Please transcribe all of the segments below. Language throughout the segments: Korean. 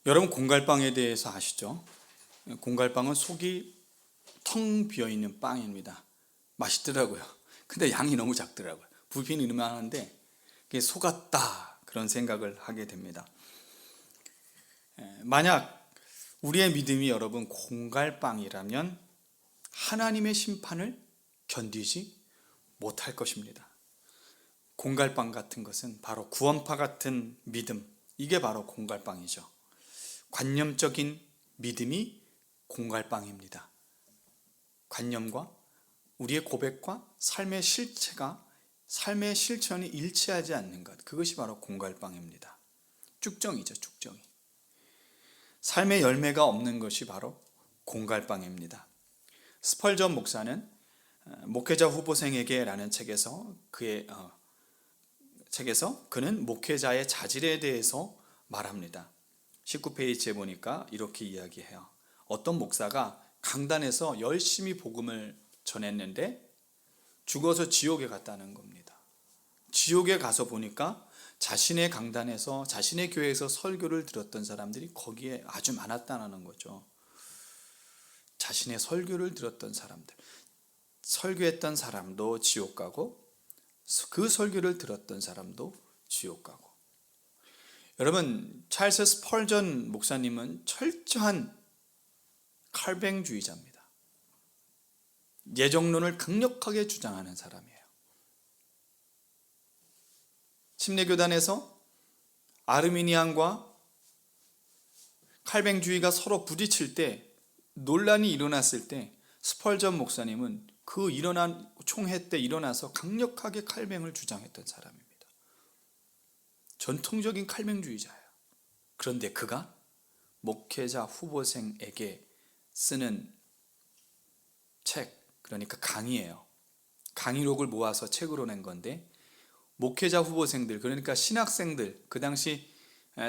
여러분 공갈빵에 대해서 아시죠? 공갈빵은 속이 텅 비어있는 빵입니다. 맛있더라고요. 근데 양이 너무 작더라고요. 부피는 이만한데 그게 속았다 그런 생각을 하게 됩니다. 만약 우리의 믿음이 여러분 공갈빵이라면 하나님의 심판을 견디지 못할 것입니다. 공갈빵 같은 것은 바로 구원파 같은 믿음, 이게 바로 공갈빵이죠. 관념적인 믿음이 공갈빵입니다. 관념과 우리의 고백과 삶의 실체가, 삶의 실천이 일치하지 않는 것, 그것이 바로 공갈빵입니다. 쭉정이죠, 쭉정이. 삶의 열매가 없는 것이 바로 공갈빵입니다. 스펄전 목사는 목회자 후보생에게 라는 책에서 그는 목회자의 자질에 대해서 말합니다. 19페이지에 보니까 이렇게 이야기해요. 어떤 목사가 강단에서 열심히 복음을 전했는데 죽어서 지옥에 갔다는 겁니다. 지옥에 가서 보니까 자신의 강단에서, 자신의 교회에서 설교를 들었던 사람들이 거기에 아주 많았다는 거죠. 자신의 설교를 들었던 사람들, 설교했던 사람도 지옥 가고 그 설교를 들었던 사람도 지옥 가고. 여러분, 찰스 스펄전 목사님은 철저한 칼뱅주의자입니다. 예정론을 강력하게 주장하는 사람이에요. 침례교단에서 아르미니안과 칼뱅주의가 서로 부딪힐 때, 논란이 일어났을 때 스펄전 목사님은 그 일어난 총회 때 일어나서 강력하게 칼뱅을 주장했던 사람입니다. 전통적인 칼뱅주의자예요. 그런데 그가 목회자 후보생에게 쓰는 책, 그러니까 강의예요. 강의록을 모아서 책으로 낸 건데, 목회자 후보생들, 그러니까 신학생들, 그 당시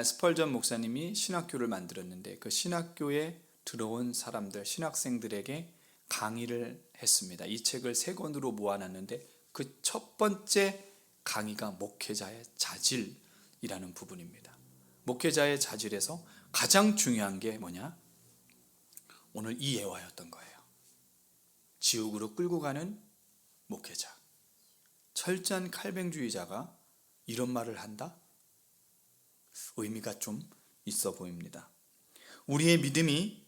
스펄전 목사님이 신학교를 만들었는데 그 신학교에 들어온 사람들, 신학생들에게 강의를 했습니다. 이 책을 3권으로 모아놨는데 그 첫 번째 강의가 목회자의 자질이라는 부분입니다. 목회자의 자질에서 가장 중요한 게 뭐냐? 오늘 이 예화였던 거예요. 지옥으로 끌고 가는 목회자. 철저한 칼뱅주의자가 이런 말을 한다? 의미가 좀 있어 보입니다. 우리의 믿음이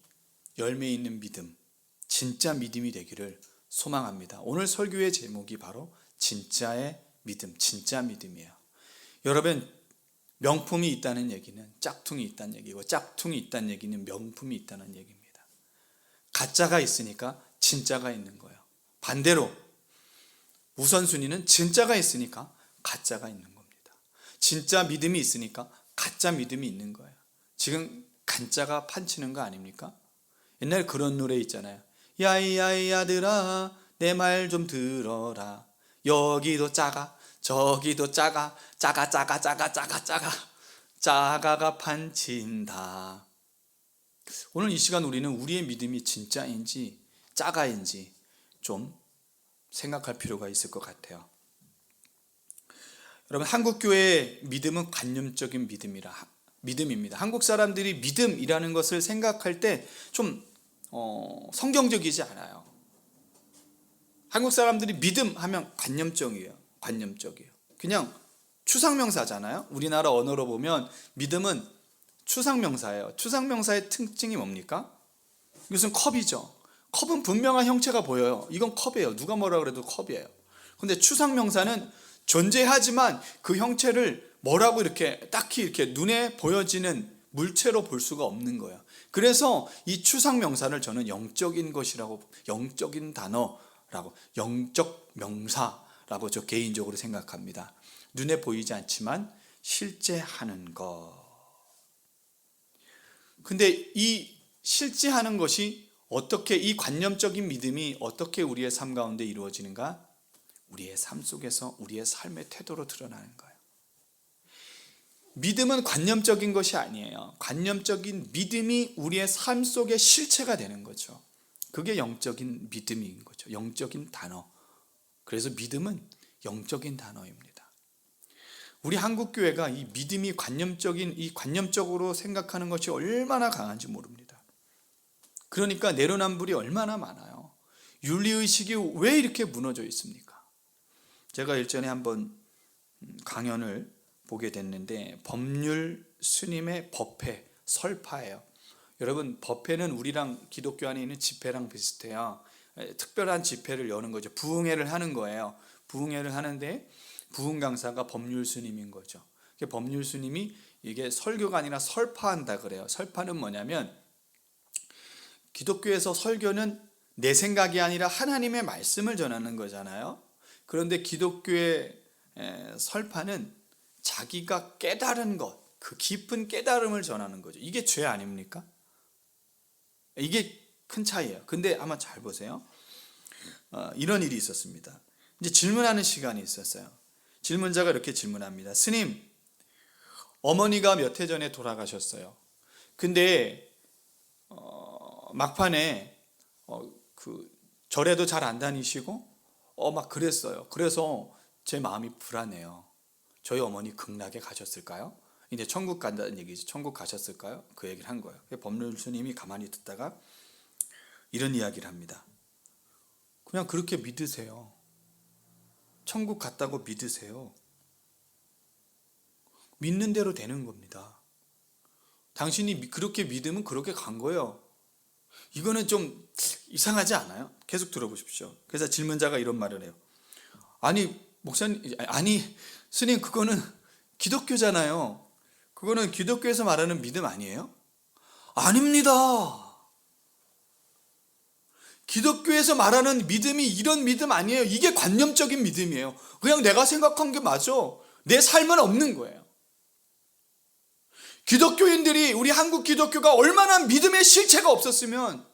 열매 있는 믿음, 진짜 믿음이 되기를 소망합니다. 오늘 설교의 제목이 바로 진짜의 믿음, 진짜 믿음이에요. 여러분, 명품이 있다는 얘기는 짝퉁이 있다는 얘기고, 짝퉁이 있다는 얘기는 명품이 있다는 얘기입니다. 가짜가 있으니까 진짜가 있는 거예요. 반대로 우선순위는 진짜가 있으니까 가짜가 있는 겁니다. 진짜 믿음이 있으니까 가짜 믿음이 있는 거예요. 지금 가짜가 판치는 거 아닙니까? 옛날에 그런 노래 있잖아요. 야이야이 아들아 내 말 좀 들어라. 여기도 작아 저기도 작아 작아 작아 작아 작아 작아 작아가 판친다. 오늘 이 시간 우리는 우리의 믿음이 진짜인지 짜가인지 좀 생각할 필요가 있을 것 같아요. 여러분, 한국교회의 믿음은 관념적인 믿음입니다. 한국 사람들이 믿음이라는 것을 생각할 때 좀 성경적이지 않아요. 한국 사람들이 믿음 하면 관념적이에요. 그냥 추상명사잖아요. 우리나라 언어로 보면 믿음은 추상명사예요. 추상명사의 특징이 뭡니까? 이것은 컵이죠. 컵은 분명한 형체가 보여요. 이건 컵이에요. 누가 뭐라 그래도 컵이에요. 근데 추상명사는 존재하지만 그 형체를 뭐라고 이렇게 딱히 이렇게 눈에 보여지는 물체로 볼 수가 없는 거예요. 그래서 이 추상명사를 저는 영적인 것이라고, 영적인 단어라고, 영적 명사라고 저 개인적으로 생각합니다. 눈에 보이지 않지만 실제 하는 것. 근데 이 실제 하는 것이 어떻게, 이 관념적인 믿음이 어떻게 우리의 삶 가운데 이루어지는가? 우리의 삶 속에서 우리의 삶의 태도로 드러나는 거예요. 믿음은 관념적인 것이 아니에요. 관념적인 믿음이 우리의 삶 속의 실체가 되는 거죠. 그게 영적인 믿음인 거죠. 영적인 단어. 그래서 믿음은 영적인 단어입니다. 우리 한국 교회가 이 믿음이 관념적으로 생각하는 것이 얼마나 강한지 모릅니다. 그러니까 내로남불이 얼마나 많아요. 윤리의식이 왜 이렇게 무너져 있습니까? 제가 일전에 한번 강연을 보게 됐는데 법률 스님의 법회, 설파예요. 여러분, 법회는 우리랑 기독교 안에 있는 집회랑 비슷해요. 특별한 집회를 여는 거죠. 부흥회를 하는 거예요. 부흥회를 하는데 부흥 강사가 법률 스님인 거죠. 법률 스님이 이게 설교가 아니라 설파한다 그래요. 설파는 뭐냐면 기독교에서 설교는 내 생각이 아니라 하나님의 말씀을 전하는 거잖아요. 그런데 기독교의 설파는 자기가 깨달은 것, 그 깊은 깨달음을 전하는 거죠. 이게 죄 아닙니까? 이게 큰 차이예요. 근데 아마 잘 보세요. 이런 일이 있었습니다. 이제 질문하는 시간이 있었어요. 질문자가 이렇게 질문합니다. 스님, 어머니가 몇 해 전에 돌아가셨어요. 근데 막판에 그 절에도 잘 안 다니시고 막 그랬어요. 그래서 제 마음이 불안해요. 저희 어머니 극락에 가셨을까요? 이제 천국 간다는 얘기죠. 천국 가셨을까요? 그 얘기를 한 거예요. 법률 스님이 가만히 듣다가 이런 이야기를 합니다. 그냥 그렇게 믿으세요. 천국 갔다고 믿으세요. 믿는 대로 되는 겁니다. 당신이 그렇게 믿으면 그렇게 간 거예요. 이거는 좀 이상하지 않아요? 계속 들어보십시오. 그래서 질문자가 이런 말을 해요. 아니 목사님, 아니 스님, 그거는 기독교잖아요. 그거는 기독교에서 말하는 믿음 아니에요? 아닙니다. 기독교에서 말하는 믿음이 이런 믿음 아니에요. 이게 관념적인 믿음이에요. 그냥 내가 생각한 게 맞아. 내 삶은 없는 거예요. 기독교인들이, 우리 한국 기독교가 얼마나 믿음의 실체가 없었으면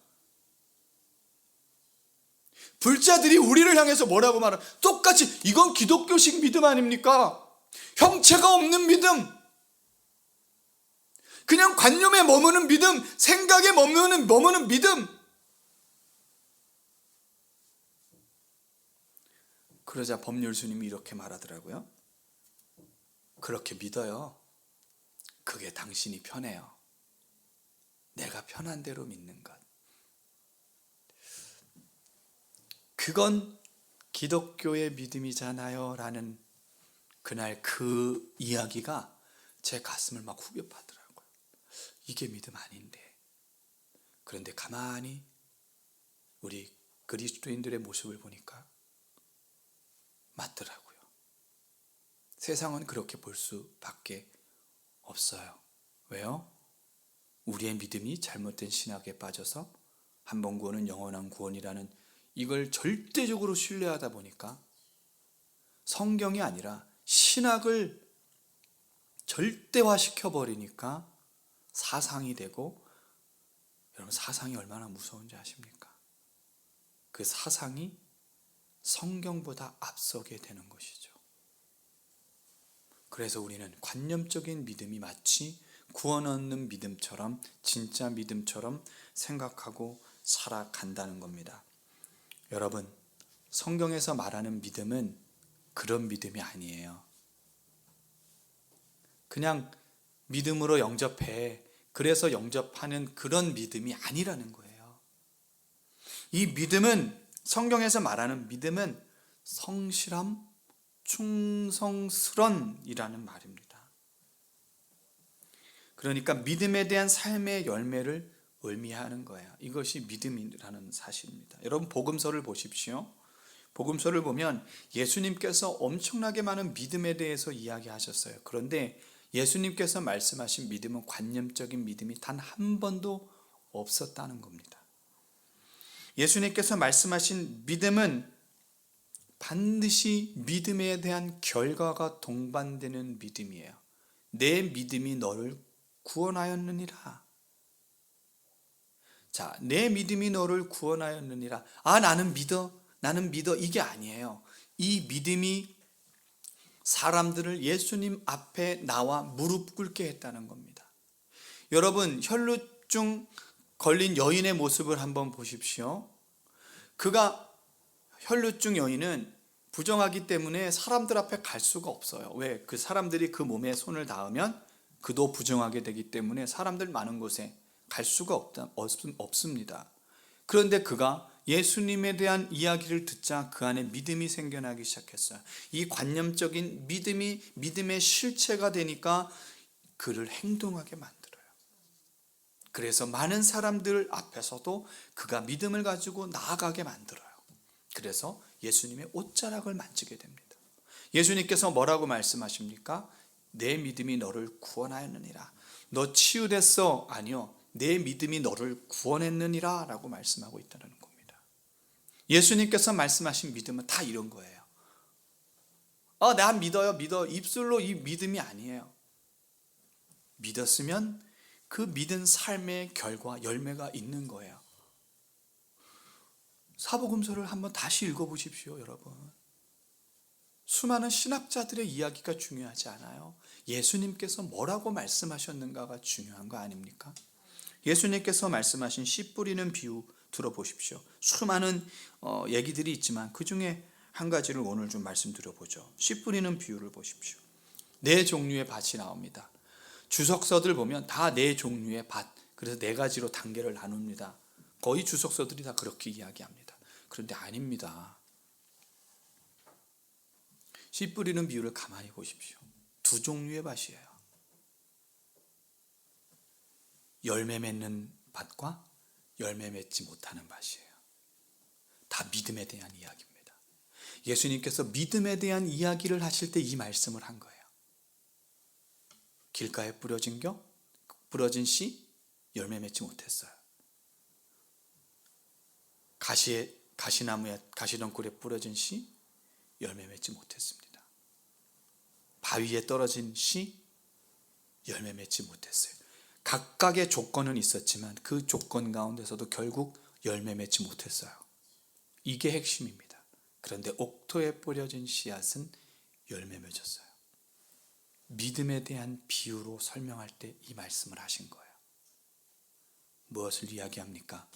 불자들이 우리를 향해서 뭐라고 말하? 똑같이 이건 기독교식 믿음 아닙니까? 형체가 없는 믿음, 그냥 관념에 머무는 믿음, 생각에 머무는 믿음. 그러자 법률 스님이 이렇게 말하더라고요. 그렇게 믿어요. 그게 당신이 편해요. 내가 편한 대로 믿는 것. 그건 기독교의 믿음이잖아요 라는 그날 그 이야기가 제 가슴을 막 후벼 파더라고요. 이게 믿음 아닌데. 그런데 가만히 우리 그리스도인들의 모습을 보니까 맞더라고요. 세상은 그렇게 볼 수밖에 없어요. 왜요? 우리의 믿음이 잘못된 신학에 빠져서 한 번 구원은 영원한 구원이라는 이걸 절대적으로 신뢰하다 보니까 성경이 아니라 신학을 절대화시켜버리니까 사상이 되고, 여러분 사상이 얼마나 무서운지 아십니까? 그 사상이 성경보다 앞서게 되는 것이죠. 그래서 우리는 관념적인 믿음이 마치 구원 얻는 믿음처럼, 진짜 믿음처럼 생각하고 살아간다는 겁니다. 여러분, 성경에서 말하는 믿음은 그런 믿음이 아니에요. 그냥 믿음으로 영접해, 그래서 영접하는 그런 믿음이 아니라는 거예요. 이 믿음은, 성경에서 말하는 믿음은 성실함, 충성스런이라는 말입니다. 그러니까 믿음에 대한 삶의 열매를 의미하는 거예요. 이것이 믿음이라는 사실입니다. 여러분, 복음서를 보십시오. 복음서를 보면 예수님께서 엄청나게 많은 믿음에 대해서 이야기하셨어요. 그런데 예수님께서 말씀하신 믿음은 관념적인 믿음이 단 한 번도 없었다는 겁니다. 예수님께서 말씀하신 믿음은 반드시 믿음에 대한 결과가 동반되는 믿음이에요. 내 믿음이 너를 구원하였느니라. 자, 내 믿음이 너를 구원하였느니라. 나는 믿어. 이게 아니에요. 이 믿음이 사람들을 예수님 앞에 나와 무릎 꿇게 했다는 겁니다. 여러분, 혈루증 걸린 여인의 모습을 한번 보십시오. 혈루증 여인은 부정하기 때문에 사람들 앞에 갈 수가 없어요. 왜? 그 사람들이 그 몸에 손을 닿으면 그도 부정하게 되기 때문에 사람들 많은 곳에 갈 수가 없습니다. 그런데 그가 예수님에 대한 이야기를 듣자 그 안에 믿음이 생겨나기 시작했어요. 이 관념적인 믿음이 믿음의 실체가 되니까 그를 행동하게 만들어요. 그래서 많은 사람들 앞에서도 그가 믿음을 가지고 나아가게 만들어요. 그래서 예수님의 옷자락을 만지게 됩니다. 예수님께서 뭐라고 말씀하십니까? 내 믿음이 너를 구원하였느니라. 너 치유됐어? 아니요. 내 믿음이 너를 구원했느니라 라고 말씀하고 있다는 겁니다. 예수님께서 말씀하신 믿음은 다 이런 거예요. 나 믿어요. 믿어. 입술로 이 믿음이 아니에요. 믿었으면 그 믿은 삶의 결과, 열매가 있는 거예요. 사복음서를 한번 다시 읽어보십시오, 여러분. 수많은 신학자들의 이야기가 중요하지 않아요. 예수님께서 뭐라고 말씀하셨는가가 중요한 거 아닙니까? 예수님께서 말씀하신 씨 뿌리는 비유 들어보십시오. 수많은 얘기들이 있지만 그 중에 한 가지를 오늘 좀 말씀드려보죠. 씨 뿌리는 비유를 보십시오. 네 종류의 밭이 나옵니다. 주석서들 보면 다 네 종류의 밭, 그래서 네 가지로 단계를 나눕니다. 거의 주석서들이 다 그렇게 이야기합니다. 그런데 아닙니다. 씨 뿌리는 비유를 가만히 보십시오. 두 종류의 밭이에요. 열매 맺는 밭과 열매 맺지 못하는 밭이에요. 다 믿음에 대한 이야기입니다. 예수님께서 믿음에 대한 이야기를 하실 때 이 말씀을 한 거예요. 길가에 부러진 씨 열매 맺지 못했어요. 가시나무에 가시덩굴에 부러진 씨 열매 맺지 못했습니다. 바위에 떨어진 씨 열매 맺지 못했어요. 각각의 조건은 있었지만 그 조건 가운데서도 결국 열매 맺지 못했어요. 이게 핵심입니다. 그런데 옥토에 뿌려진 씨앗은 열매 맺었어요. 믿음에 대한 비유로 설명할 때 이 말씀을 하신 거예요. 무엇을 이야기합니까?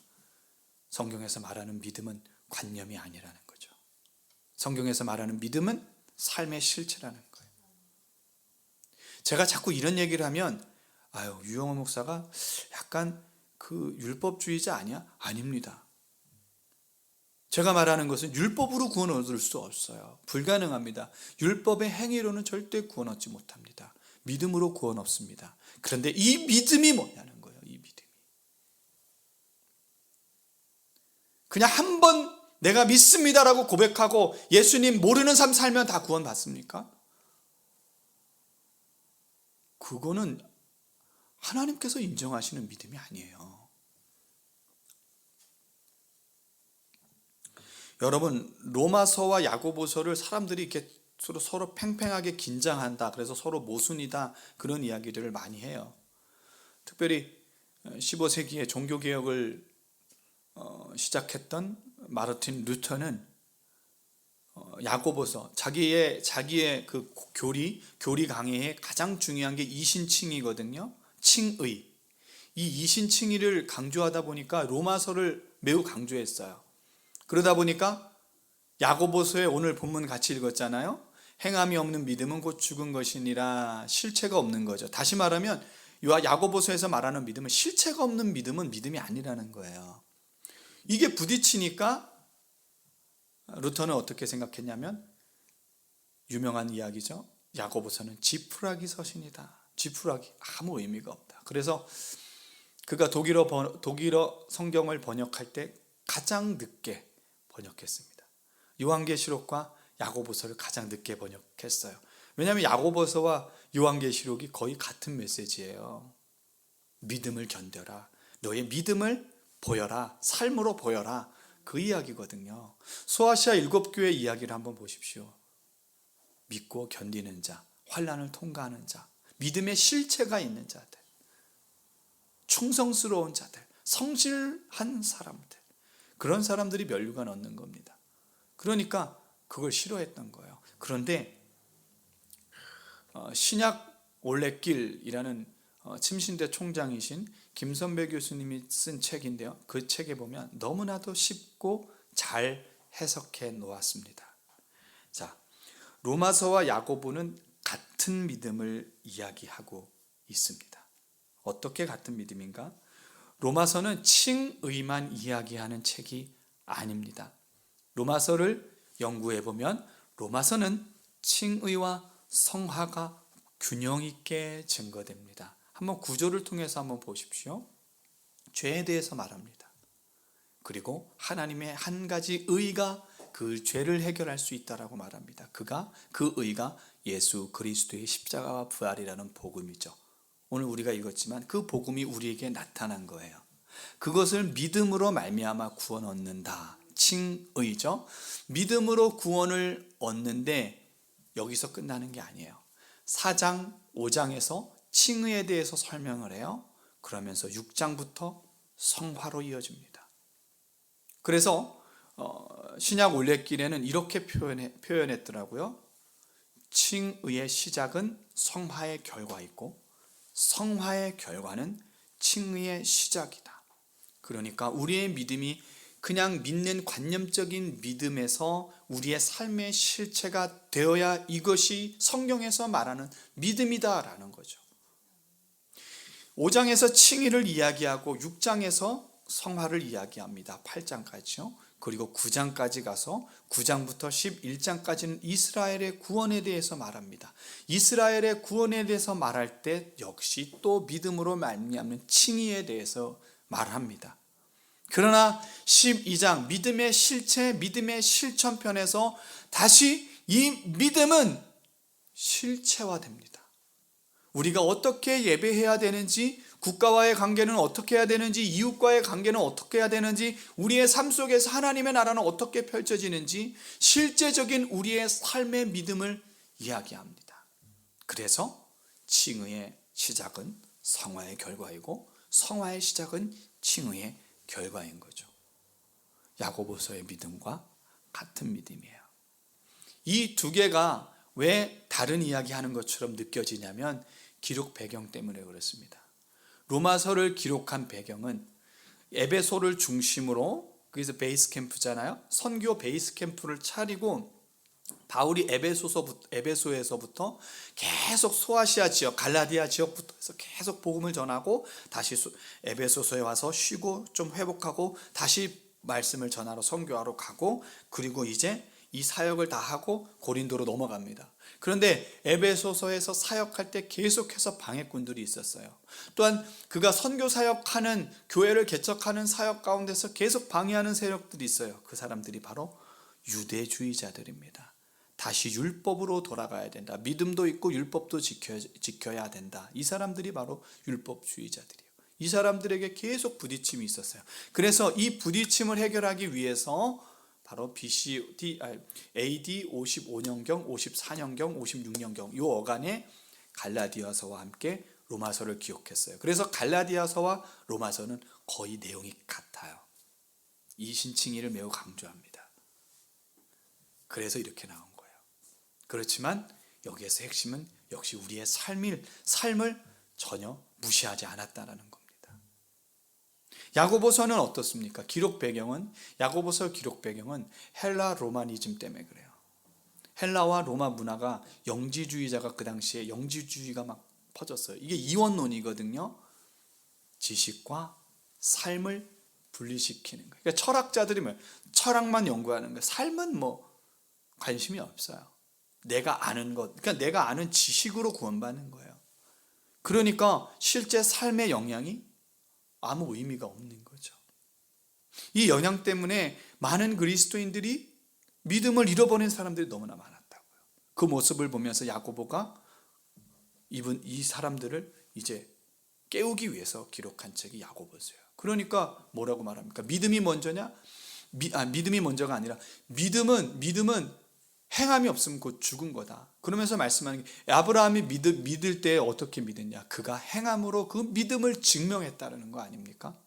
성경에서 말하는 믿음은 관념이 아니라는 거죠. 성경에서 말하는 믿음은 삶의 실체라는 거예요. 제가 자꾸 이런 얘기를 하면 유영호 목사가 약간 그 율법주의자 아니야? 아닙니다. 제가 말하는 것은 율법으로 구원 얻을 수 없어요. 불가능합니다. 율법의 행위로는 절대 구원 얻지 못합니다. 믿음으로 구원 얻습니다. 그런데 이 믿음이 뭐냐는 거예요. 이 믿음이. 그냥 한 번 내가 믿습니다라고 고백하고 예수님 모르는 삶 살면 다 구원 받습니까? 그거는 하나님께서 인정하시는 믿음이 아니에요. 여러분, 로마서와 야고보서를 사람들이 이렇게 서로 팽팽하게 긴장한다, 그래서 서로 모순이다, 그런 이야기들을 많이 해요. 특별히 15세기에 종교개혁을 시작했던 마르틴 루터는 야고보서, 자기의 그 교리 강해에 가장 중요한 게 이신칭의거든요. 칭의. 이 이신칭의를 강조하다 보니까 로마서를 매우 강조했어요. 그러다 보니까 야고보서에 오늘 본문 같이 읽었잖아요. 행함이 없는 믿음은 곧 죽은 것이니라. 실체가 없는 거죠. 다시 말하면 야고보서에서 말하는 믿음은 실체가 없는 믿음은 믿음이 아니라는 거예요. 이게 부딪히니까 루터는 어떻게 생각했냐면, 유명한 이야기죠. 야고보서는 지푸라기 서신이다. 지푸라기, 아무 의미가 없다. 그래서 그가 독일어 성경을 번역할 때 가장 늦게 번역했습니다. 요한계시록과 야고보서를 가장 늦게 번역했어요. 왜냐하면 야고보서와 요한계시록이 거의 같은 메시지예요. 믿음을 견뎌라. 너의 믿음을 보여라. 삶으로 보여라. 그 이야기거든요. 소아시아 7교회 이야기를 한번 보십시오. 믿고 견디는 자, 환난을 통과하는 자, 믿음의 실체가 있는 자들, 충성스러운 자들, 성실한 사람들, 그런 사람들이 면류관 얻는 겁니다. 그러니까 그걸 싫어했던 거예요. 그런데 신약 올레길이라는 침신대 총장이신 김선배 교수님이 쓴 책인데요. 그 책에 보면 너무나도 쉽고 잘 해석해 놓았습니다. 자, 로마서와 야고보는 같은 믿음을 이야기하고 있습니다. 어떻게 같은 믿음인가? 로마서는 칭의만 이야기하는 책이 아닙니다. 로마서를 연구해 보면 로마서는 칭의와 성화가 균형 있게 증거됩니다. 한번 구조를 통해서 한번 보십시오. 죄에 대해서 말합니다. 그리고 하나님의 한 가지 의가 그 죄를 해결할 수 있다라고 말합니다. 그 의가 예수 그리스도의 십자가와 부활이라는 복음이죠. 오늘 우리가 읽었지만 그 복음이 우리에게 나타난 거예요. 그것을 믿음으로 말미암아 구원 얻는다. 칭의죠. 믿음으로 구원을 얻는데 여기서 끝나는 게 아니에요. 4장, 5장에서 칭의에 대해서 설명을 해요. 그러면서 6장부터 성화로 이어집니다. 그래서 신약 올레길에는 이렇게 표현했더라고요. 칭의의 시작은 성화의 결과이고 성화의 결과는 칭의의 시작이다. 그러니까 우리의 믿음이 그냥 믿는 관념적인 믿음에서 우리의 삶의 실체가 되어야 이것이 성경에서 말하는 믿음이다라는 거죠. 5장에서 칭의를 이야기하고 6장에서 성화를 이야기합니다. 8장까지요. 그리고 9장까지 가서 9장부터 11장까지는 이스라엘의 구원에 대해서 말합니다. 이스라엘의 구원에 대해서 말할 때 역시 또 믿음으로 말미암는 칭의에 대해서 말합니다. 그러나 12장 믿음의 실체, 믿음의 실천편에서 다시 이 믿음은 실체화됩니다. 우리가 어떻게 예배해야 되는지, 국가와의 관계는 어떻게 해야 되는지, 이웃과의 관계는 어떻게 해야 되는지, 우리의 삶 속에서 하나님의 나라는 어떻게 펼쳐지는지 실제적인 우리의 삶의 믿음을 이야기합니다. 그래서 칭의의 시작은 성화의 결과이고 성화의 시작은 칭의의 결과인 거죠. 야고보서의 믿음과 같은 믿음이에요. 이 두 개가 왜 다른 이야기하는 것처럼 느껴지냐면 기록 배경 때문에 그렇습니다. 로마서를 기록한 배경은 에베소를 중심으로, 그래서 베이스 캠프잖아요. 선교 베이스 캠프를 차리고 바울이 에베소에서부터 계속 소아시아 지역, 갈라디아 지역부터 해서 계속 복음을 전하고 다시 에베소서에 와서 쉬고 좀 회복하고 다시 말씀을 전하러 선교하러 가고, 그리고 이제 이 사역을 다 하고 고린도로 넘어갑니다. 그런데 에베소서에서 사역할 때 계속해서 방해꾼들이 있었어요. 또한 그가 선교 사역하는, 교회를 개척하는 사역 가운데서 계속 방해하는 세력들이 있어요. 그 사람들이 바로 유대주의자들입니다. 다시 율법으로 돌아가야 된다. 믿음도 있고 율법도 지켜야 된다. 이 사람들이 바로 율법주의자들이에요. 이 사람들에게 계속 부딪힘이 있었어요. 그래서 이 부딪힘을 해결하기 위해서 바로 AD 55년경, 54년경, 56년경 이 어간에 갈라디아서와 함께 로마서를 기록했어요. 그래서 갈라디아서와 로마서는 거의 내용이 같아요. 이신칭의를 매우 강조합니다. 그래서 이렇게 나온 거예요. 그렇지만 여기에서 핵심은 역시 우리의 삶을 전혀 무시하지 않았다라는 겁니다. 야고보서는 어떻습니까? 야고보서 기록 배경은 헬라 로마니즘 때문에 그래요. 헬라와 로마 문화가 영지주의자가, 그 당시에 영지주의가 막 퍼졌어요. 이게 이원론이거든요. 지식과 삶을 분리시키는 거예요. 그러니까 철학자들이 철학만 연구하는 거예요. 삶은 관심이 없어요. 내가 아는 것, 그러니까 내가 아는 지식으로 구원받는 거예요. 그러니까 실제 삶의 영향이 아무 의미가 없는 거죠. 이 영향 때문에 많은 그리스도인들이 믿음을 잃어버린 사람들이 너무나 많았다고요. 그 모습을 보면서 야고보가 이 사람들을 이제 깨우기 위해서 기록한 책이 야고보서예요. 그러니까 뭐라고 말합니까? 믿음이 먼저냐? 믿음이 먼저가 아니라 믿음은 행함이 없으면 곧 죽은 거다. 그러면서 말씀하는 게, 아브라함이 믿을 때 어떻게 믿었냐? 그가 행함으로 그 믿음을 증명했다는 거 아닙니까?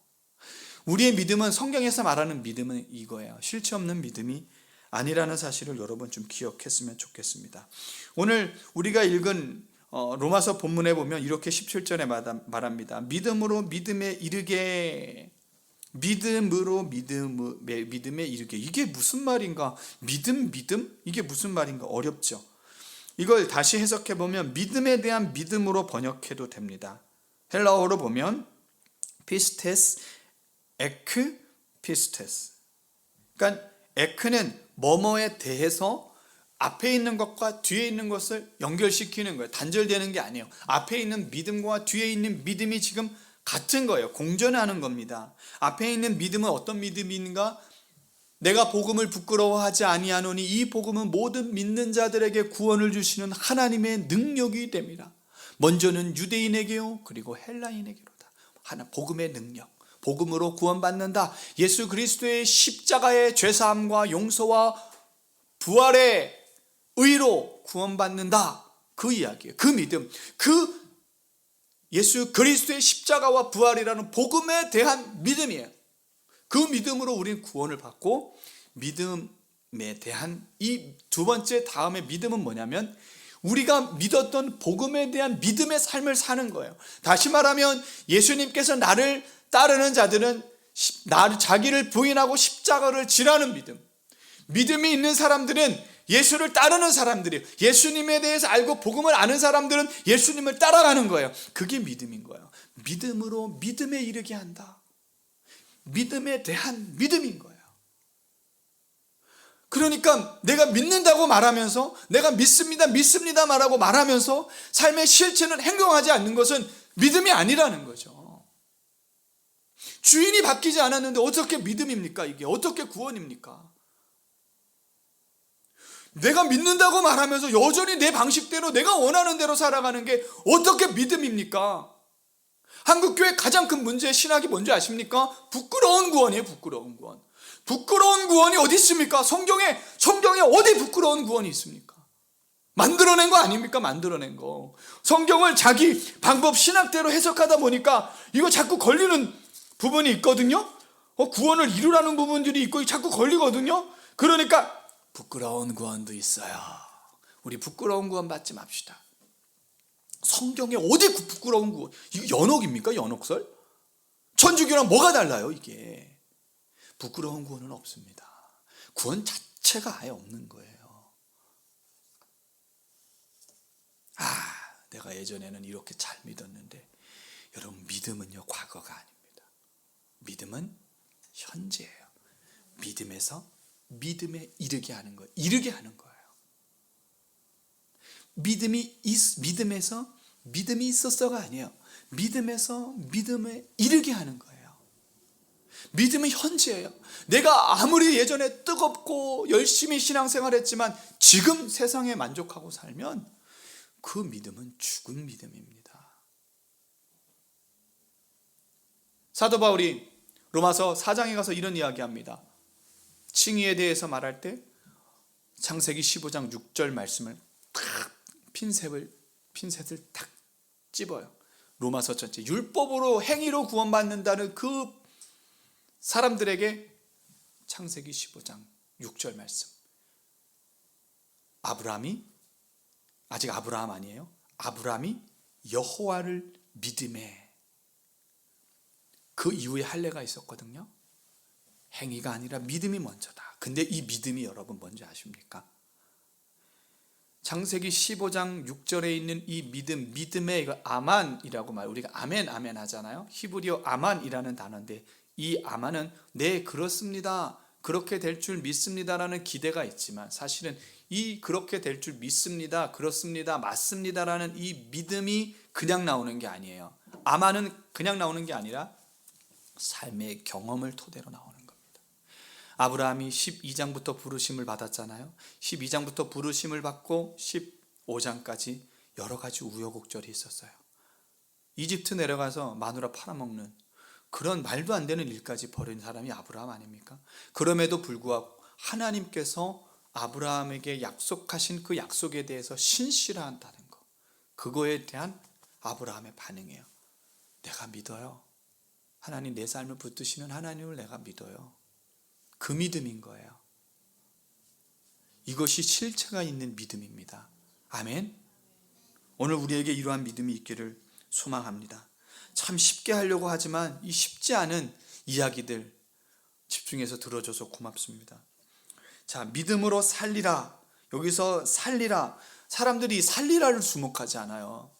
우리의 믿음은, 성경에서 말하는 믿음은 이거예요. 실체 없는 믿음이 아니라는 사실을 여러분 좀 기억했으면 좋겠습니다. 오늘 우리가 읽은 로마서 본문에 보면 이렇게 17절에 말합니다. 믿음으로 믿음에 이르게, 믿음으로 믿음에 이르게. 이게 무슨 말인가? 믿음? 이게 무슨 말인가? 어렵죠. 이걸 다시 해석해 보면 믿음에 대한 믿음으로 번역해도 됩니다. 헬라어로 보면 피스테스, 에크, 피스테스. 그러니까 에크는 뭐뭐에 대해서 앞에 있는 것과 뒤에 있는 것을 연결시키는 거예요. 단절되는 게 아니에요. 앞에 있는 믿음과 뒤에 있는 믿음이 지금 같은 거예요. 공존하는 겁니다. 앞에 있는 믿음은 어떤 믿음인가? 내가 복음을 부끄러워하지 아니하노니 이 복음은 모든 믿는 자들에게 구원을 주시는 하나님의 능력이 됩니다. 먼저는 유대인에게요, 그리고 헬라인에게로다. 복음의 능력, 복음으로 구원받는다. 예수 그리스도의 십자가의 죄사함과 용서와 부활의 의로 구원받는다. 그 이야기예요. 그 믿음, 그 예수 그리스도의 십자가와 부활이라는 복음에 대한 믿음이에요. 그 믿음으로 우리는 구원을 받고, 믿음에 대한 이 두 번째 다음에 믿음은 뭐냐면 우리가 믿었던 복음에 대한 믿음의 삶을 사는 거예요. 다시 말하면 예수님께서 나를 따르는 자들은 자기를 부인하고 십자가를 지라는 믿음. 믿음이 있는 사람들은 예수를 따르는 사람들이에요. 예수님에 대해서 알고 복음을 아는 사람들은 예수님을 따라가는 거예요. 그게 믿음인 거예요. 믿음으로 믿음에 이르게 한다. 믿음에 대한 믿음인 거예요. 그러니까 내가 믿는다고 말하면서, 내가 믿습니다 말하고 말하면서 삶의 실체는 행동하지 않는 것은 믿음이 아니라는 거죠. 주인이 바뀌지 않았는데 어떻게 믿음입니까? 이게 어떻게 구원입니까? 내가 믿는다고 말하면서 여전히 내 방식대로 내가 원하는 대로 살아가는 게 어떻게 믿음입니까? 한국교회 가장 큰 문제의 신학이 뭔지 아십니까? 부끄러운 구원이에요. 부끄러운 구원. 부끄러운 구원이 어디 있습니까? 성경에 어디 부끄러운 구원이 있습니까? 만들어낸 거 아닙니까? 만들어낸 거. 성경을 자기 방법 신학대로 해석하다 보니까 이거 자꾸 걸리는 부분이 있거든요. 구원을 이루라는 부분들이 있고 자꾸 걸리거든요. 그러니까 부끄러운 구원도 있어요. 우리 부끄러운 구원 받지 맙시다. 성경에 어디 부끄러운 구원? 이거 연옥입니까? 연옥설? 천주교랑 뭐가 달라요? 이게 부끄러운 구원은 없습니다. 구원 자체가 아예 없는 거예요. 내가 예전에는 이렇게 잘 믿었는데, 여러분, 믿음은요 과거가 아닙니다. 믿음은 현재예요. 믿음에서 믿음에 이르게 하는 거예요. 이르게 하는 거예요. 믿음에서 믿음이 있었어가 아니에요. 믿음에서 믿음에 이르게 하는 거예요. 믿음은 현재예요. 내가 아무리 예전에 뜨겁고 열심히 신앙생활했지만 지금 세상에 만족하고 살면 그 믿음은 죽은 믿음입니다. 사도 바울이 로마서 4장에 가서 이런 이야기합니다. 칭의에 대해서 말할 때 창세기 15장 6절 말씀을 핀셋을 탁 찝어요. 로마서 전체 율법으로 행위로 구원받는다는 그 사람들에게 창세기 15장 6절 말씀. 아브라함이 아직 아브라함 아니에요. 아브라함이 여호와를 믿음에, 그 이후에 할례가 있었거든요. 행위가 아니라 믿음이 먼저다. 근데 이 믿음이 여러분 뭔지 아십니까? 창세기 15장 6절에 있는 이 믿음의 이거 아만이라고 우리가 아멘 하잖아요. 히브리어 아만이라는 단어인데, 이 아만은 네 그렇습니다, 그렇게 될 줄 믿습니다라는 기대가 있지만, 사실은 이 그렇게 될 줄 믿습니다, 그렇습니다, 맞습니다라는 이 믿음이 그냥 나오는 게 아니에요. 아만은 그냥 나오는 게 아니라 삶의 경험을 토대로 나오는 겁니다. 아브라함이 12장부터 부르심을 받았잖아요. 12장부터 부르심을 받고 15장까지 여러 가지 우여곡절이 있었어요. 이집트 내려가서 마누라 팔아먹는 그런 말도 안 되는 일까지 벌인 사람이 아브라함 아닙니까? 그럼에도 불구하고 하나님께서 아브라함에게 약속하신 그 약속에 대해서 신실하다는 것, 그거에 대한 아브라함의 반응이에요. 내가 믿어요. 하나님, 내 삶을 붙드시는 하나님을 내가 믿어요. 그 믿음인 거예요. 이것이 실체가 있는 믿음입니다. 아멘. 오늘 우리에게 이러한 믿음이 있기를 소망합니다. 참 쉽게 하려고 하지만 이 쉽지 않은 이야기들 집중해서 들어줘서 고맙습니다. 자, 믿음으로 살리라. 여기서 살리라. 사람들이 살리라를 주목하지 않아요.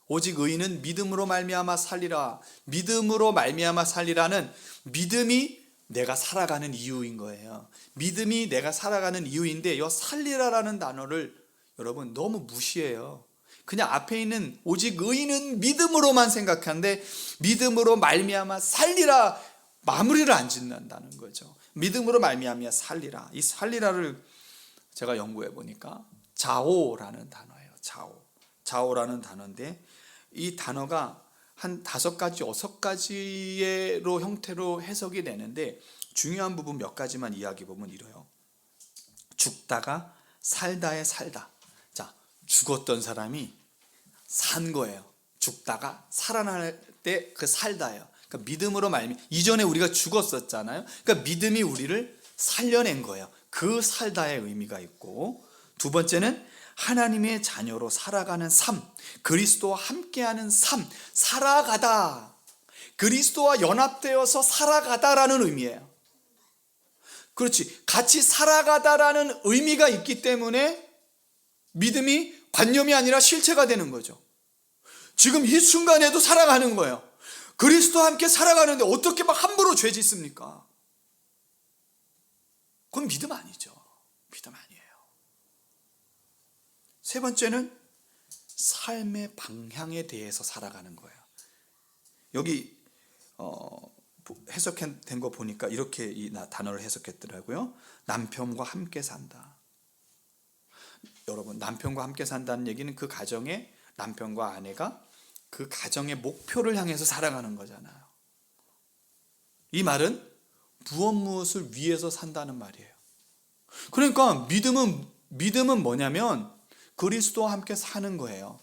오직 의인은 믿음으로 말미암아 살리라. 믿음으로 말미암아 살리라는 믿음이 내가 살아가는 이유인 거예요. 믿음이 내가 살아가는 이유인데 이 살리라라는 단어를 여러분 너무 무시해요. 그냥 앞에 있는 오직 의인은 믿음으로만 생각하는데 믿음으로 말미암아 살리라 마무리를 안 짓는다는 거죠. 믿음으로 말미암아 살리라. 이 살리라를 제가 연구해 보니까 자오라는 단어예요. 자오라는 단어인데 이 단어가 한 5가지, 6가지로 형태로 해석이 되는데 중요한 부분 몇 가지만 이야기 보면 이래요. 죽다가 살다에 살다. 자, 죽었던 사람이 산 거예요. 죽다가 살아날 때 그 살다예요. 그러니까 믿음으로 이전에 우리가 죽었었잖아요. 그러니까 믿음이 우리를 살려낸 거예요. 그 살다의 의미가 있고, 두 번째는 하나님의 자녀로 살아가는 삶, 그리스도와 함께하는 삶, 살아가다, 그리스도와 연합되어서 살아가다라는 의미예요. 그렇지, 같이 살아가다라는 의미가 있기 때문에 믿음이 관념이 아니라 실체가 되는 거죠. 지금 이 순간에도 살아가는 거예요. 그리스도와 함께 살아가는데 어떻게 막 함부로 죄 짓습니까? 그건 믿음 아니죠. 믿음 아니에요. 세 번째는 삶의 방향에 대해서 살아가는 거예요. 여기 해석된 거 보니까 이렇게 이 단어를 해석했더라고요. 남편과 함께 산다. 여러분, 남편과 함께 산다는 얘기는 그 가정에 남편과 아내가 그 가정의 목표를 향해서 살아가는 거잖아요. 이 말은 무엇을 위해서 산다는 말이에요. 그러니까 믿음은 뭐냐면 그리스도와 함께 사는 거예요.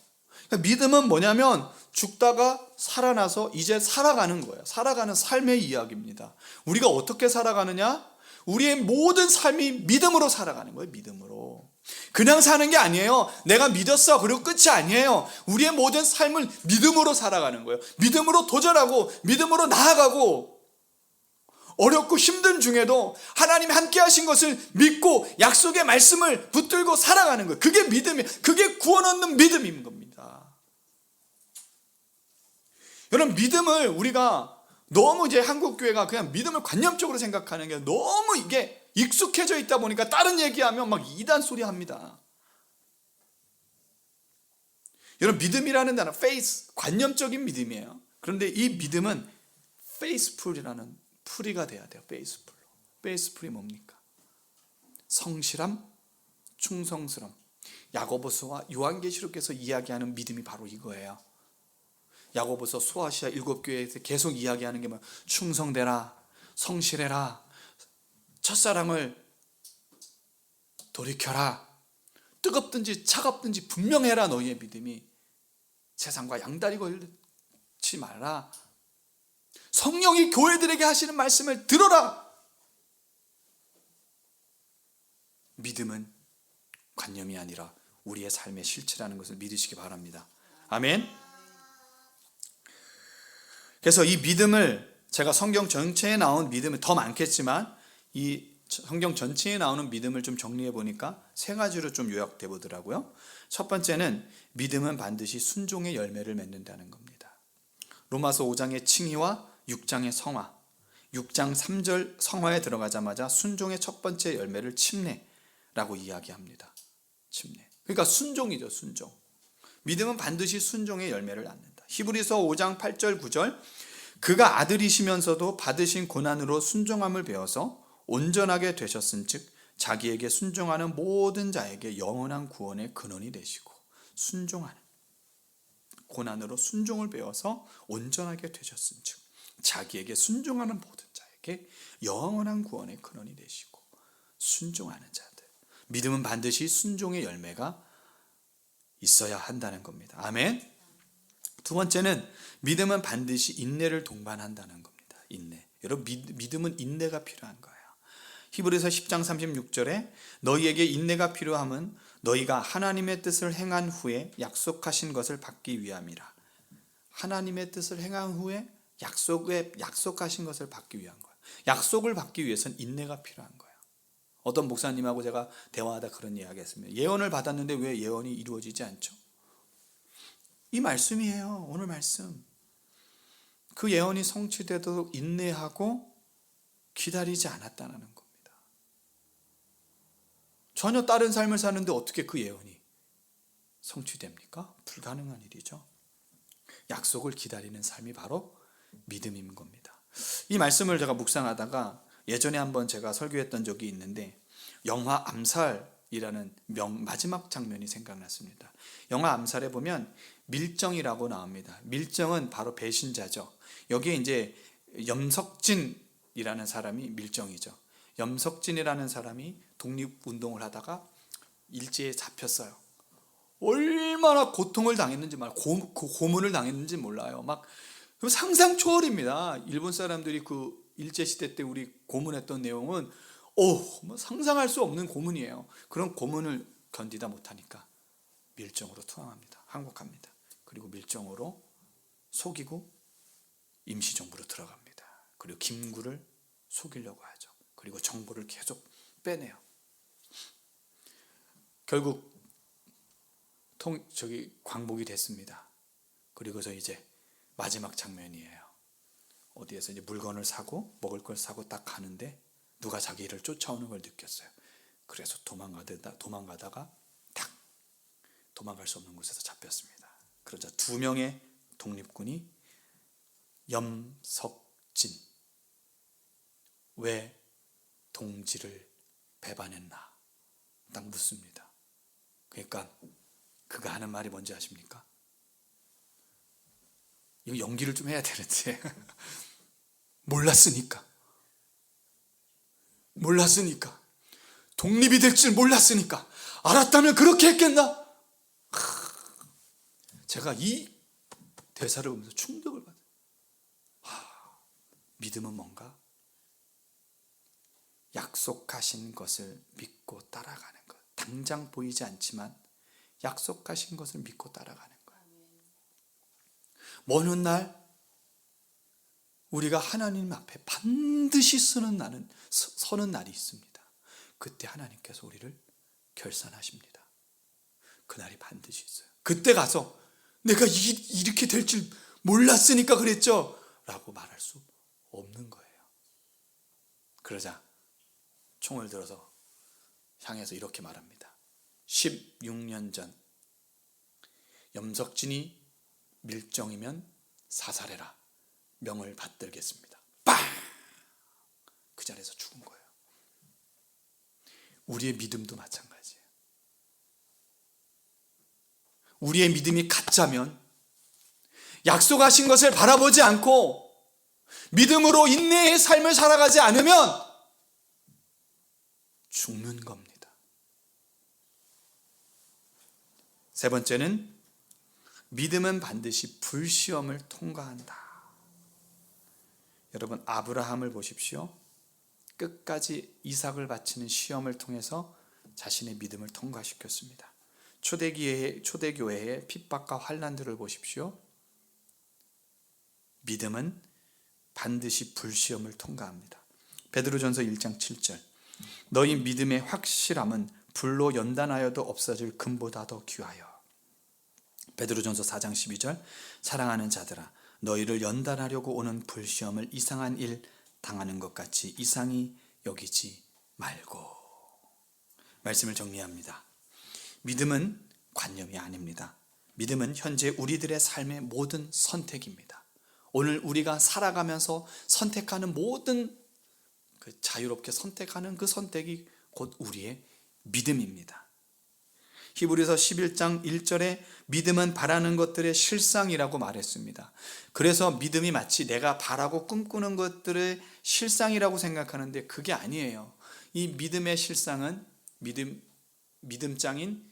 그러니까 믿음은 뭐냐면 죽다가 살아나서 이제 살아가는 거예요. 살아가는 삶의 이야기입니다. 우리가 어떻게 살아가느냐? 우리의 모든 삶이 믿음으로 살아가는 거예요. 믿음으로. 그냥 사는 게 아니에요. 내가 믿었어 그리고 끝이 아니에요. 우리의 모든 삶을 믿음으로 살아가는 거예요. 믿음으로 도전하고 믿음으로 나아가고 어렵고 힘든 중에도 하나님이 함께 하신 것을 믿고 약속의 말씀을 붙들고 살아가는 거예요. 그게 믿음이에요. 그게 구원 얻는 믿음인 겁니다. 여러분, 믿음을 우리가 너무 이제 한국교회가 그냥 믿음을 관념적으로 생각하는 게 너무 이게 익숙해져 있다 보니까 다른 얘기하면 막 이단 소리 합니다. 여러분, 믿음이라는 단어, faith, 관념적인 믿음이에요. 그런데 이 믿음은 faithful이라는 풀이가 돼야 돼요. faithful. faithful이 뭡니까? 성실함, 충성스러움. 야고보서와 요한계시록에서 이야기하는 믿음이 바로 이거예요. 야고보서 소아시아 7교회에서 계속 이야기하는 게 뭐야? 충성되라, 성실해라, 첫사랑을 돌이켜라, 뜨겁든지 차갑든지 분명해라. 너희의 믿음이 세상과 양다리 걸지 말라. 성령이 교회들에게 하시는 말씀을 들어라. 믿음은 관념이 아니라 우리의 삶의 실체라는 것을 믿으시기 바랍니다. 아멘. 그래서 이 믿음을 제가 성경 전체에 나온 믿음은 더 많겠지만 이 성경 전체에 나오는 믿음을 좀 정리해 보니까 3가지로 좀 요약돼 보더라고요. 첫 번째는 믿음은 반드시 순종의 열매를 맺는다는 겁니다. 로마서 5장의 칭의와 6장의 성화, 6장 3절 성화에 들어가자마자 순종의 첫 번째 열매를 침례라고 이야기합니다. 침례. 그러니까 순종이죠, 순종. 믿음은 반드시 순종의 열매를 낳는다. 히브리서 5장 8절 9절, 그가 아들이시면서도 받으신 고난으로 순종함을 배워서 온전하게 되셨은즉 자기에게 순종하는 모든 자에게 영원한 구원의 근원이 되시고, 순종하는, 고난으로 순종을 배워서 온전하게 되셨은즉 자기에게 순종하는 모든 자에게 영원한 구원의 근원이 되시고, 순종하는 자들. 믿음은 반드시 순종의 열매가 있어야 한다는 겁니다. 아멘. 두 번째는 믿음은 반드시 인내를 동반한다는 겁니다. 인내. 여러분, 믿음은 인내가 필요한 거예요. 히브리서 10장 36절에 너희에게 인내가 필요함은 너희가 하나님의 뜻을 행한 후에 약속하신 것을 받기 위함이라. 하나님의 뜻을 행한 후에 약속하신 것을 받기 위한 거예요. 약속을 받기 위해서는 인내가 필요한 거예요. 어떤 목사님하고 제가 대화하다 그런 이야기 했습니다. 예언을 받았는데 왜 예언이 이루어지지 않죠? 이 말씀이에요. 오늘 말씀. 그 예언이 성취되도록 인내하고 기다리지 않았다는 겁니다. 전혀 다른 삶을 사는데 어떻게 그 예언이 성취됩니까? 불가능한 일이죠. 약속을 기다리는 삶이 바로 믿음인 겁니다. 이 말씀을 제가 묵상하다가 예전에 한번 제가 설교했던 적이 있는데 영화 암살이라는 마지막 장면이 생각났습니다. 영화 암살에 보면 밀정이라고 나옵니다. 밀정은 바로 배신자죠. 여기에 이제 염석진이라는 사람이 밀정이죠. 염석진이라는 사람이 독립운동을 하다가 일제에 잡혔어요. 얼마나 고통을 당했는지 고문을 당했는지 몰라요. 막 상상 초월입니다. 일본 사람들이 그 일제시대 때 우리 고문했던 내용은 상상할 수 없는 고문이에요. 그런 고문을 견디다 못하니까 밀정으로 투항합니다. 항복합니다. 그리고 밀정으로 속이고 임시정부로 들어갑니다. 그리고 김구를 속이려고 하죠. 그리고 정보를 계속 빼내요. 결국 광복이 됐습니다. 그리고서 이제 마지막 장면이에요. 어디에서 이제 물건을 사고 먹을 걸 사고 딱 가는데 누가 자기를 쫓아오는 걸 느꼈어요. 그래서 도망가다가 딱 도망갈 수 없는 곳에서 잡혔습니다. 그러자 2명의 독립군이 염석진, 왜 동지를 배반했나 딱 묻습니다. 그러니까 그가 하는 말이 뭔지 아십니까? 이거 연기를 좀 해야 되는데 몰랐으니까 독립이 될 줄 몰랐으니까 알았다면 그렇게 했겠나? 제가 이 대사를 보면서 충격을 받아요. 믿음은 뭔가? 약속하신 것을 믿고 따라가는 것. 당장 보이지 않지만 약속하신 것을 믿고 따라가는 거예요. 먼 훗날 우리가 하나님 앞에 반드시 서는 날이 있습니다. 그때 하나님께서 우리를 결산하십니다. 그날이 반드시 있어요. 그때 가서 내가 이렇게 될 줄 몰랐으니까 그랬죠 라고 말할 수 없는 거예요. 그러자 총을 들어서 향해서 이렇게 말합니다. 16년 전 염석진이 밀정이면 사살해라. 명을 받들겠습니다. 빵! 그 자리에서 죽은 거예요. 우리의 믿음도 마찬가지예요. 우리의 믿음이 가짜면 약속하신 것을 바라보지 않고 믿음으로 인내의 삶을 살아가지 않으면 죽는 겁니다. 세 번째는 믿음은 반드시 불시험을 통과한다. 여러분 아브라함을 보십시오. 끝까지 이삭을 바치는 시험을 통해서 자신의 믿음을 통과시켰습니다. 초대교회의 핍박과 환난들을 보십시오. 믿음은 반드시 불시험을 통과합니다. 베드로전서 1장 7절 너희 믿음의 확실함은 불로 연단하여도 없어질 금보다 더 귀하여. 베드로전서 4장 12절 사랑하는 자들아 너희를 연단하려고 오는 불시험을 이상한 일 당하는 것 같이 이상히 여기지 말고. 말씀을 정리합니다. 믿음은 관념이 아닙니다. 믿음은 현재 우리들의 삶의 모든 선택입니다. 오늘 우리가 살아가면서 선택하는 모든 자유롭게 선택하는 그 선택이 곧 우리의 믿음입니다. 히브리서 11장 1절에 믿음은 바라는 것들의 실상이라고 말했습니다. 그래서 믿음이 마치 내가 바라고 꿈꾸는 것들의 실상이라고 생각하는데 그게 아니에요. 이 믿음의 실상은 믿음장인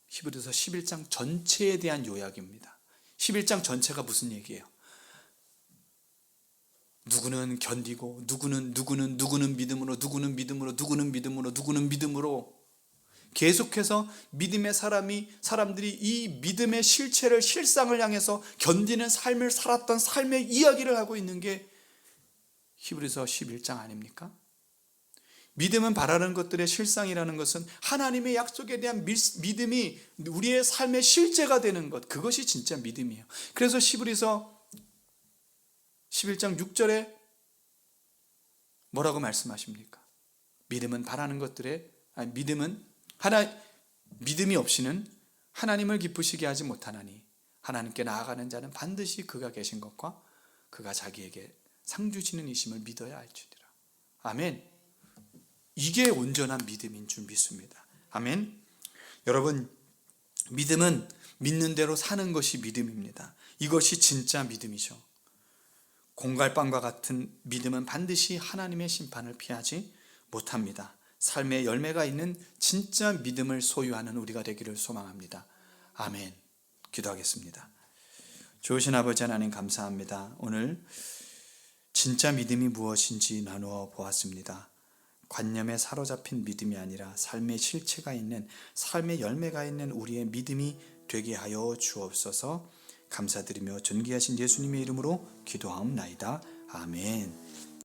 히브리서 11장 전체에 대한 요약입니다. 11장 전체가 무슨 얘기예요? 누구는 견디고 누구는 믿음으로 누구는 믿음으로 계속해서 믿음의 사람들이 이 믿음의 실체를, 실상을 향해서 견디는 삶을 살았던 삶의 이야기를 하고 있는 게 히브리서 11장 아닙니까? 믿음은 바라는 것들의 실상이라는 것은 하나님의 약속에 대한 믿음이 우리의 삶의 실제가 되는 것, 그것이 진짜 믿음이에요. 그래서 히브리서 11장 6절에 뭐라고 말씀하십니까? 믿음은 바라는 것들의 믿음이 없이는 하나님을 기쁘시게 하지 못하나니 하나님께 나아가는 자는 반드시 그가 계신 것과 그가 자기에게 상 주시는 이심을 믿어야 할지니라. 아멘. 이게 온전한 믿음인 줄 믿습니다. 아멘. 여러분, 믿음은 믿는 대로 사는 것이 믿음입니다. 이것이 진짜 믿음이죠. 공갈빵과 같은 믿음은 반드시 하나님의 심판을 피하지 못합니다. 삶의 열매가 있는 진짜 믿음을 소유하는 우리가 되기를 소망합니다. 아멘. 기도하겠습니다. 좋으신 아버지 하나님, 감사합니다. 오늘 진짜 믿음이 무엇인지 나누어 보았습니다. 관념에 사로잡힌 믿음이 아니라 삶의 실체가 있는, 삶의 열매가 있는 우리의 믿음이 되게 하여 주옵소서. 감사드리며 존귀하신 예수님의 이름으로 기도하옵나이다. 아멘.